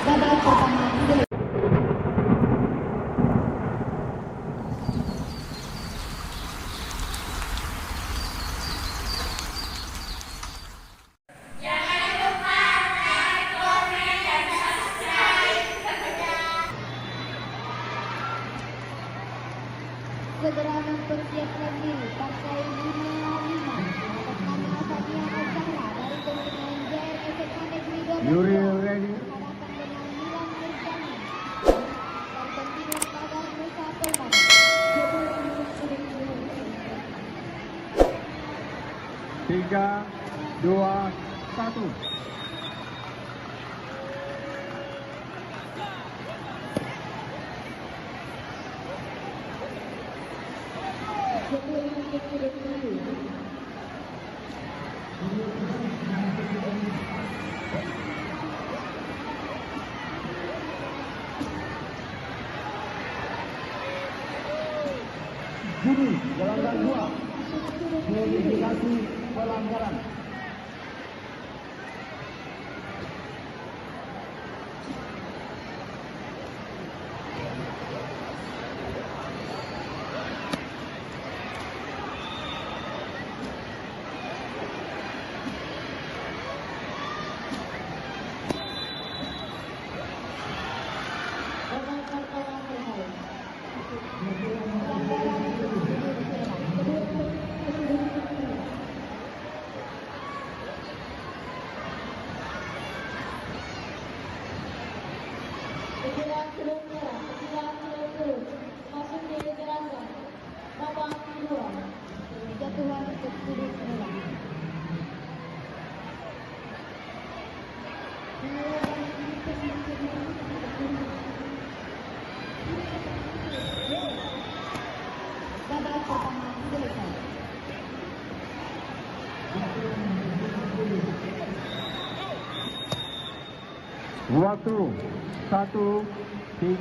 Babak pertama dimulai. Segera mempersiapkan diri partai 55 atas nama Sania Azhara dari kontingen JRS Negeri 12 Yuri ready. berhadapan dengan Milan Mirzani dari kontingen Pagar Nusa Pelman. 10 menit sudah dimulai. 3, 2, 1. Juri pelanggaran 2, verifikasi pelanggaran. Jatuhan untuk sudut merah. Babak pertama selesai. Waktu 1, 3.